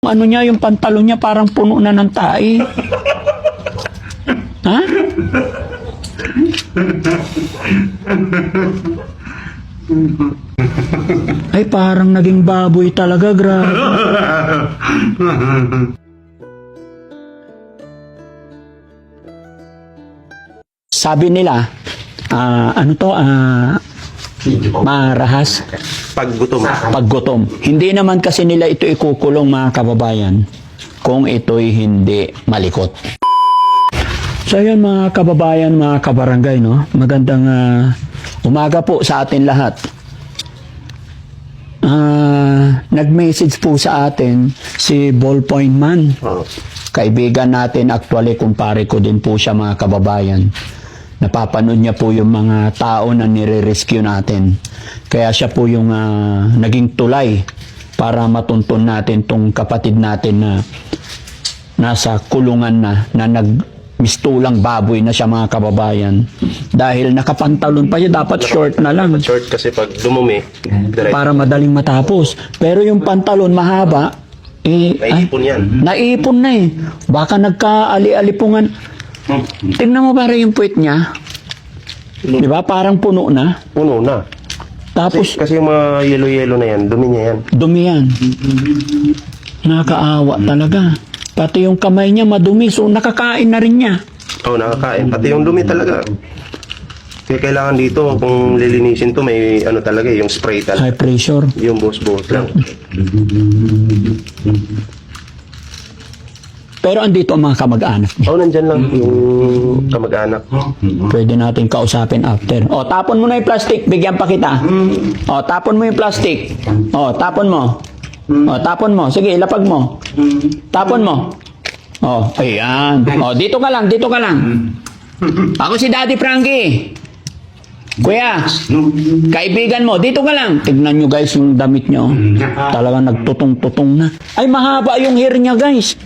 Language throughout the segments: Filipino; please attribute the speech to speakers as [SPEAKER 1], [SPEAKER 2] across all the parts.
[SPEAKER 1] Ano niya, yung pantalon niya parang puno na ng tae. Ha? Ay, parang naging baboy talaga, grabe. Sabi nila, marahas paggutom. Hindi naman kasi nila ito ikukulong, mga kababayan, kung ito'y hindi malikot. So yun, mga kababayan, mga kabarangay, no? Magandang umaga po sa atin lahat. Nag-message po sa atin si Ballpoint Man. Kaibigan natin, actually, kumpare ko din po siya, mga kababayan. Napapanood niya po yung mga tao na nire-rescue natin. Kaya siya po yung naging tulay para matuntun natin tong kapatid natin na nasa kulungan na nagmistulang baboy na siya, mga kababayan. Dahil nakapantalon pa siya, dapat short na lang.
[SPEAKER 2] Short kasi pag dumumi,
[SPEAKER 1] para madaling matapos. Pero yung pantalon mahaba,
[SPEAKER 2] naiipon yan.
[SPEAKER 1] Naiipon na eh. Baka nagka-ali-alipungan. Tingnan mo pare yung puwet niya. Di ba? Parang puno na.
[SPEAKER 2] Puno na.
[SPEAKER 1] Tapos,
[SPEAKER 2] Kasi yung mga yellow-yellow na yan, dumi niya yan.
[SPEAKER 1] dumi yan. Nakakaawa talaga. Pati yung kamay niya madumi, so nakakain na rin niya.
[SPEAKER 2] Oo, nakakain. Pati yung dumi talaga. Kaya kailangan dito, kung lilinisin to, may ano talaga, yung spray talaga.
[SPEAKER 1] High pressure.
[SPEAKER 2] Yung buhos-buhos lang.
[SPEAKER 1] Pero andito ang mga kamag-anak niya.
[SPEAKER 2] Oo, nandyan lang yung kamag-anak.
[SPEAKER 1] Pwede natin kausapin after. O, tapon mo na yung plastic. Bigyan pa kita. O, tapon mo yung plastic. O, tapon mo. O, tapon mo. Sige, ilapag mo. Tapon mo. O, ayan. O, dito ka lang, dito ka lang. Ako si Daddy Frankie. Kuya, kaibigan mo, dito ka lang. Tignan nyo guys yung damit nyo. Talagang nagtutong-tutong na. Ay, mahaba yung hair niya guys.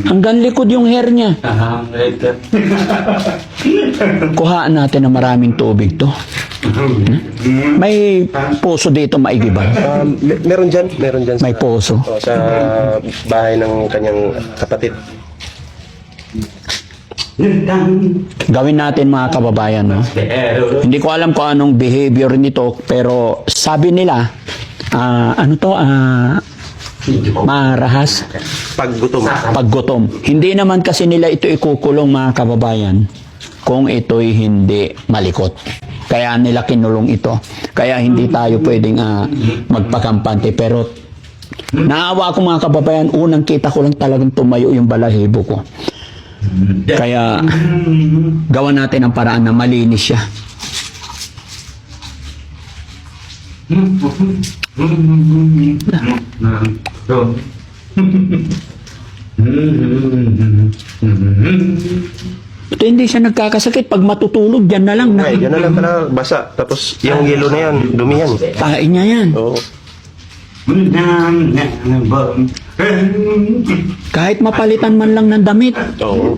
[SPEAKER 1] Hanggang likod yung hair niya. Kuhaan natin ng maraming tubig to. May poso dito maigi ba?
[SPEAKER 2] Meron dyan. Meron dyan
[SPEAKER 1] May poso.
[SPEAKER 2] sa bahay ng kanyang kapatid.
[SPEAKER 1] Gawin natin, mga kababayan, no? Hindi ko alam kung anong behavior nito, pero sabi nila, marahas paggutom. Hindi naman kasi nila ito ikukulong, mga kababayan, kung ito'y hindi malikot. Kaya nila kinulong ito. Kaya hindi tayo pwedeng magpakampante. Pero naawa ko, mga kababayan, unang kita ko lang talagang tumayo yung balahibo ko. Kaya gawa natin ang paraan na malinis siya. Ito hindi siya nagkakasakit. Pag matutulog, dyan na lang.
[SPEAKER 2] Ay, dyan na lang talaga, basa. Tapos yung yellow na yan, dumi yan.
[SPEAKER 1] Tain niya yan.
[SPEAKER 2] Oo.
[SPEAKER 1] Kahit mapalitan man lang ng damit.
[SPEAKER 2] Oo.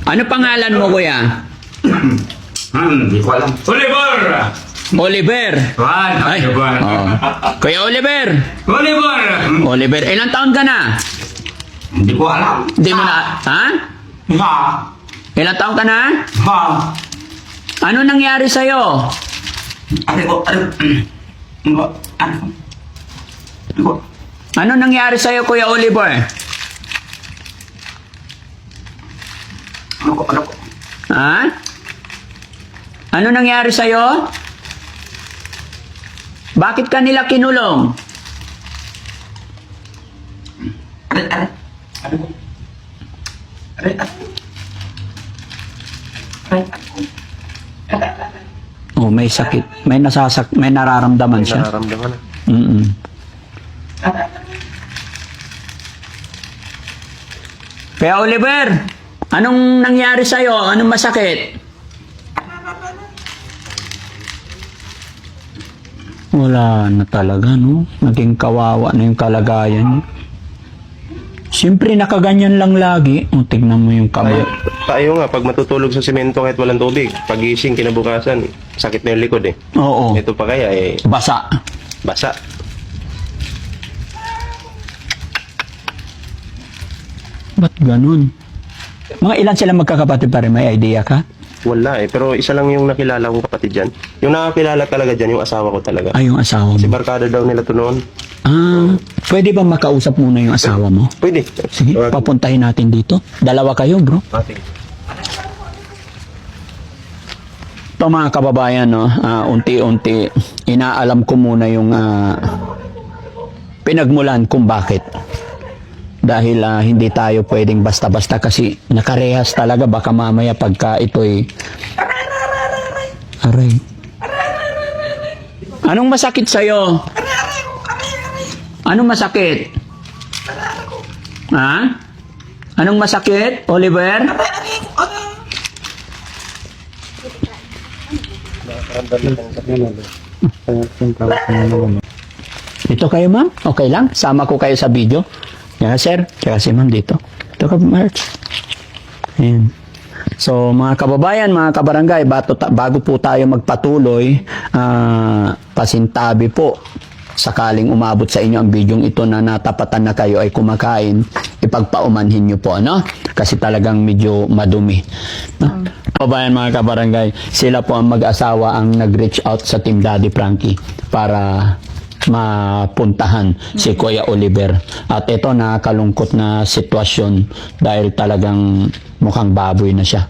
[SPEAKER 1] Ano pangalan mo, kuya?
[SPEAKER 3] Hindi ko alam. Oliver!
[SPEAKER 1] Oliver. Ay, oh. Kuya Oliver.
[SPEAKER 3] Oliver!
[SPEAKER 1] Oliver, ilang taon ka na?
[SPEAKER 3] Hindi ko alam.
[SPEAKER 1] Hindi mo na, ha?
[SPEAKER 3] Ha?
[SPEAKER 1] Ilang taon ka na?
[SPEAKER 3] Ha?
[SPEAKER 1] Ano nangyari sa'yo? Ano nangyari sa'yo, Kuya Oliver? Ha? Ano nangyari sa'yo? Bakit ka nila kinulong? Oh, may sakit. May nararamdaman siya.
[SPEAKER 2] Nararamdaman na.
[SPEAKER 1] Kaya Oliver, anong nangyari sa'yo? Anong masakit? Wala na talaga, no? Naging kawawa na yung kalagayan niya. Siyempre, nakaganyan lang lagi. O, tignan mo yung kamay.
[SPEAKER 2] Tayo nga, pag matutulog sa semento kahit walang tubig, pagising kinabukasan, sakit na yung likod eh.
[SPEAKER 1] Oo.
[SPEAKER 2] Ito pa kaya eh,
[SPEAKER 1] Basa.
[SPEAKER 2] Basa.
[SPEAKER 1] Ba't ganun? Mga ilan sila magkakapatid pa rin? May idea ka?
[SPEAKER 2] Wala eh. Pero isa lang yung nakilala kong kapatid dyan. Yung nakakilala talaga dyan, yung asawa ko talaga.
[SPEAKER 1] Ay, yung asawa
[SPEAKER 2] Si
[SPEAKER 1] mo.
[SPEAKER 2] barkada daw nila to noon.
[SPEAKER 1] Ah, pwede ba makausap muna yung asawa mo?
[SPEAKER 2] Pwede.
[SPEAKER 1] Sige, papuntahin natin dito. Dalawa kayo, bro.
[SPEAKER 2] Ate.
[SPEAKER 1] Ito mga kababayan, no, unti-unti, inaalam ko muna yung pinagmulan kung bakit. Dahil hindi tayo pwedeng basta-basta kasi nakarehas talaga. Baka mamaya pagka ito'y... Aray. Anong masakit sa'yo? Anong masakit? Ha? Anong masakit, Oliver? Dito kayo, ma'am? Okay lang? Sama ko kayo sa video? Yeah, sir. Kaya si ma'am dito. Ito ka, March. Ayan. So, mga kababayan, mga kabarangay, bago po tayo magpatuloy, pasintabi po, sakaling umabot sa inyo ang bidyong ito na natapatan na kayo ay kumakain, ipagpaumanhin nyo po, ano? Kasi talagang medyo madumi. No? Kababayan, mga kabarangay, sila po ang mag-asawa ang nag-reach out sa Team Daddy Frankie para mapuntahan si Kuya Oliver. At ito, nakakalungkot na sitwasyon dahil talagang mukhang baboy na siya.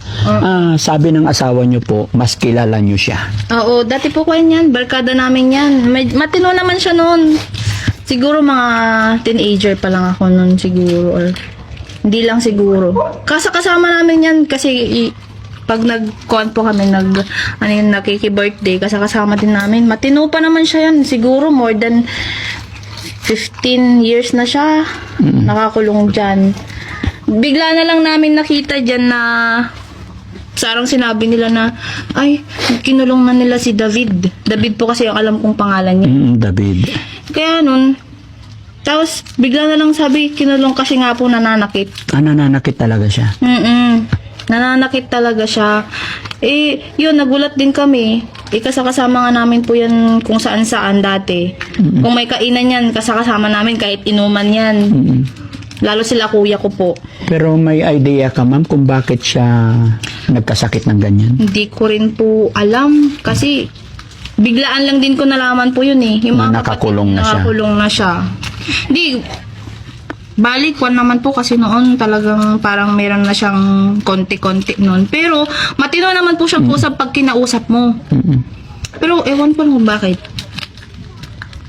[SPEAKER 1] Sabi ng asawa niyo po, mas kilala niyo siya.
[SPEAKER 4] Oo, dati po ko yan. Barkada namin yan. Matino naman siya noon. Siguro mga teenager pa lang ako noon siguro. Or hindi lang siguro. Kasama namin yan kasi pag nag-con po kami, nakiki-birthday, kasama din namin. Matino pa naman siya yan. Siguro more than 15 years na siya. Nakakulong dyan. Bigla na lang namin nakita dyan na sarang sinabi nila na ay, kinulong na nila si David. David po kasi yung alam kong pangalan niya.
[SPEAKER 1] David.
[SPEAKER 4] Kaya nun, tapos bigla na lang sabi, kinulong kasi nga po nananakit.
[SPEAKER 1] Nananakit talaga siya.
[SPEAKER 4] Nananakit talaga siya. Yun, nagulat din kami. Kasama nga namin po yan kung saan-saan dati. Kung may kainan yan, kasama namin kahit inuman yan. Lalo sila kuya ko po.
[SPEAKER 1] Pero may idea ka, ma'am, kung bakit siya nagkasakit ng ganyan?
[SPEAKER 4] Hindi ko rin po alam. Kasi biglaan lang din ko nalaman po yun eh. Yung
[SPEAKER 1] Na
[SPEAKER 4] mga
[SPEAKER 1] nakakulong na siya.
[SPEAKER 4] Nakakulong na siya. Hindi, balik ko naman po kasi noon talagang parang meron na siyang konti-konti noon. Pero matino naman po siyang usap pag kinausap mo. Pero ewan po kung bakit.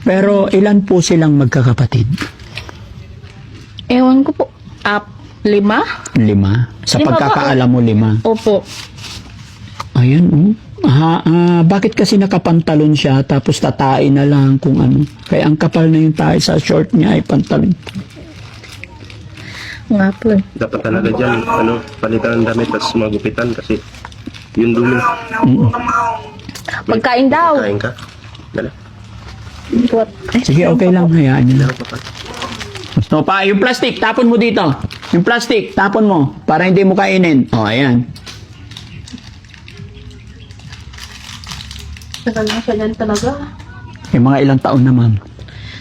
[SPEAKER 1] Pero ilan po silang magkakapatid?
[SPEAKER 4] Ewan ko po. 5?
[SPEAKER 1] 5? Sa
[SPEAKER 4] 5
[SPEAKER 1] pagkakaalam mo, 5.
[SPEAKER 4] Opo.
[SPEAKER 1] Ayan, bakit kasi nakapantalon siya tapos tatain na lang kung ano? Kaya ang kapal na yung tayo sa short niya ay pantalon.
[SPEAKER 4] Nga po eh.
[SPEAKER 2] Dapat talaga dyan, palitan ng damit tapos magupitan kasi yung dumi.
[SPEAKER 4] Pagkain daw.
[SPEAKER 2] Kain ka. Dala.
[SPEAKER 4] What?
[SPEAKER 1] Sige, okay lang. Hayaan niyo lang. So, yung plastic, tapon mo dito. Yung plastic, tapon mo para hindi mo kainin. Ayan.
[SPEAKER 4] Tagal na siya dyan talaga.
[SPEAKER 1] Yung mga ilang taon na, ma'am.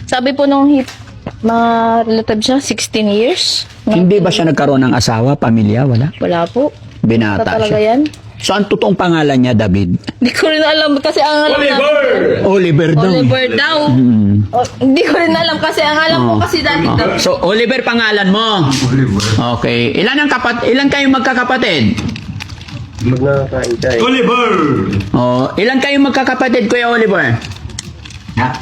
[SPEAKER 4] Sabi po nung mga relative siya, 16 years.
[SPEAKER 1] Hindi ba siya nagkaroon ng asawa, pamilya? Wala?
[SPEAKER 4] Wala po.
[SPEAKER 1] Binata
[SPEAKER 4] Talaga
[SPEAKER 1] siya.
[SPEAKER 4] yan.
[SPEAKER 1] So, ang totoong pangalan niya, David?
[SPEAKER 4] Hindi ko rin alam kasi ang alam
[SPEAKER 1] Oliver daw.
[SPEAKER 4] Oliver daw. Hindi ko rin alam kasi ang alam ko kasi dati daw.
[SPEAKER 1] So, Oliver pangalan mo?
[SPEAKER 3] Oliver.
[SPEAKER 1] Okay. Ilan kayong magkakapatid?
[SPEAKER 2] Magkakain ka eh.
[SPEAKER 3] Oliver!
[SPEAKER 1] Ilan kayong magkakapatid, Kuya Oliver?
[SPEAKER 3] Ha?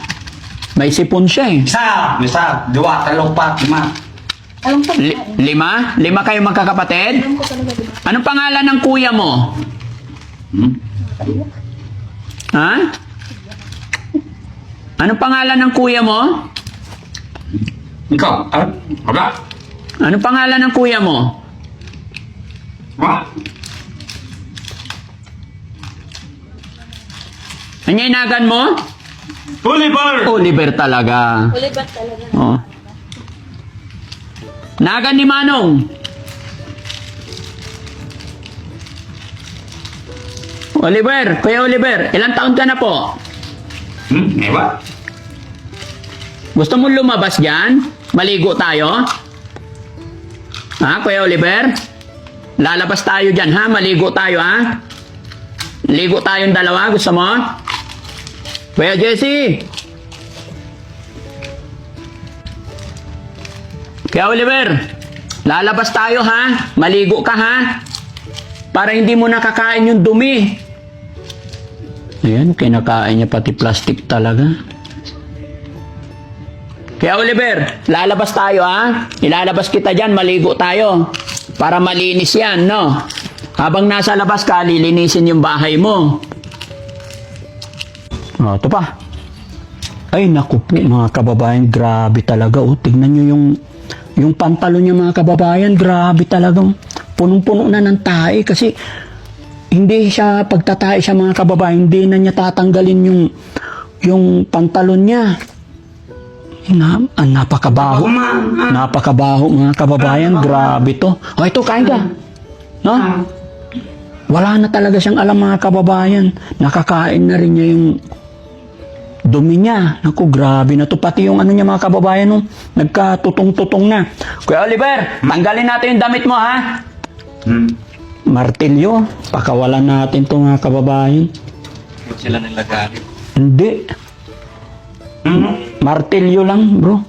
[SPEAKER 1] May sipon siya eh.
[SPEAKER 3] Isa, 2, 3, 4, 5.
[SPEAKER 4] Alam ko.
[SPEAKER 1] 5? 5 kayong magkakapatid? Anong pangalan ng kuya mo? Ha? Anong pangalan ng kuya mo?
[SPEAKER 3] Ikaw? Wala?
[SPEAKER 1] Anong pangalan ng kuya mo?
[SPEAKER 3] Ha?
[SPEAKER 1] Anyaynagan mo?
[SPEAKER 3] Oliver!
[SPEAKER 1] Oliver talaga.
[SPEAKER 4] Oliver talaga.
[SPEAKER 1] Oh. Nagan ni Manong. Oliver, Kuya Oliver, ilang taon ka na po?
[SPEAKER 3] Ewan?
[SPEAKER 1] Gusto mo lumabas dyan? Maligo tayo? Ha, Kuya Oliver? Lalabas tayo dyan, ha? Maligo tayo, ha? Ligo tayong dalawa. Gusto mo? Kuya Jesse? Kuya Oliver, lalabas tayo, ha? Maligo ka, ha? Para hindi mo nakakain yung dumi. Ayan, kinakain niya pati plastic talaga. Kaya Oliver, lalabas tayo, ha? Ilalabas kita dyan, maligo tayo. Para malinis yan, no? Habang nasa labas ka, lilinisin yung bahay mo. O, ito pa. Ay, naku po, mga kababayan, grabe talaga. O, tignan nyo yung pantalon niya, mga kababayan, grabe talaga. Punong-puno na ng tae kasi hindi siya, pagtatae siya, mga kababayan, hindi na niya tatanggalin yung pantalon niya. Napakabaho. Napakabaho, mga kababayan. Grabe to. O, ito, kain ka. No? Wala na talaga siyang alam, mga kababayan. Nakakain na rin niya yung dumi niya. Naku, grabe na to. Pati yung ano niya, mga kababayan, no? Nagkatutong-tutong na. Kuya Oliver, tanggalin natin yung damit mo, ha? Martilyo. Pakawalan natin to, mga kababayan.
[SPEAKER 3] Sila nilagay.
[SPEAKER 1] Hindi. Martilyo lang, bro.